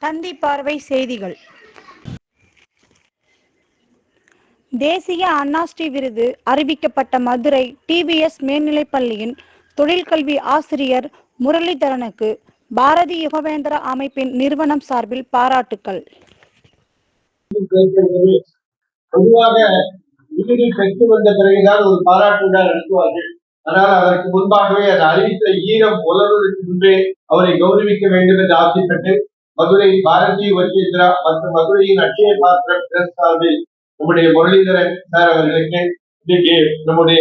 தந்தி பார்வை செய்திகள். தேசிய அண்ணாஸ்ரீ விருது அறிவிக்கப்பட்ட மதுரை டிவிஎஸ் மேல்நிலைப்பள்ளியின் தொழிற்கல்வி ஆசிரியர் முரளிதரனுக்கு பாரதி யுகவேந்திரா அமைப்பின் நிறுவனம் சார்பில் பாராட்டுக்கள். பொதுவாக விருது பெற்று வந்த பிறகுதான் ஒரு பாராட்டு விழா நடத்துவார்கள். ஆனால் அதற்கு முன்பாகவே அந்த அறிவித்த ஈரம் உலர்வதற்கு முன்பே அவரை கௌரவிக்க வேண்டும் என்று ஆசைப்பட்டு மதுரை பாரதி யுகவேந்திரா மற்றும் மதுரையின் அட்சய பாத்திரம் பிரஸ் சார்பில் நம்முடைய முரளிதரன் சார் அவர்களுக்கு இன்றைக்கு நம்முடைய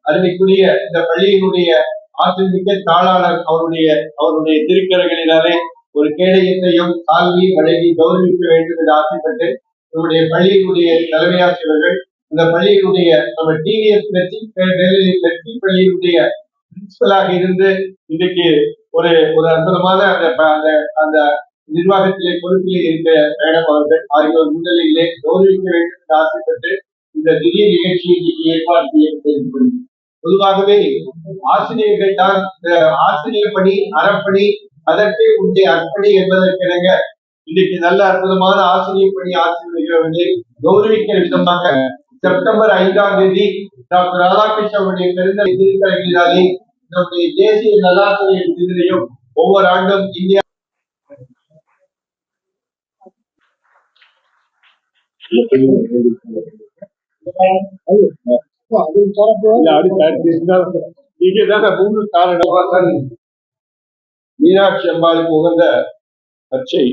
அருமைக்குரிய இந்த பள்ளியினுடைய ஆசிரியமிக்க தாளாளர் அவருடைய திருக்கரங்களினாலே ஒரு கேடயத்தையும் சால்வியும் வழங்கி கௌரவிக்க வேண்டும் என்று ஆசைப்பட்டு நம்முடைய பள்ளியினுடைய தலைமை ஆசிரியர்கள் இந்த பள்ளியினுடைய நம்ம டிவிஎஸ் வெற்றி பள்ளியினுடைய பிரின்சிபலாக இருந்து இன்றைக்கு ஒரு அற்புதமான அந்த நிர்வாகத்திலே பொறுப்பிலே இருக்க மேடம் அவர்கள் ஆகியோர் முன்னிலையிலே கௌரவிக்க வேண்டும் என்று ஆசைப்பட்டு இந்த திடீர் நிகழ்ச்சியை இன்னைக்கு ஏற்பாடு செய்யப்பட்டிருக்கிறது. பொதுவாகவே ஆசிரியர்கள் தான் ஆசிரியர் பணி அறப்பணி அதற்கு உடைய அர்ப்பணி என்பதற்கிணங்க இன்னைக்கு நல்ல அற்புதமான ஆசிரியர் பணி ஆசிரியர்களை கௌரவிக்கிற விதமாக செப்டம்பர் 5ஆம் தேதி டாக்டர் ராதாகிருஷ்ணனுடைய பிறந்த திருக்கரங்களினாலே நம்முடைய தேசிய நல்லாசிரியர் விருதினையும் ஒவ்வொரு ஆண்டும் இந்தியா மீனாட்சி அம்பாளுக்கு உகந்த பச்சை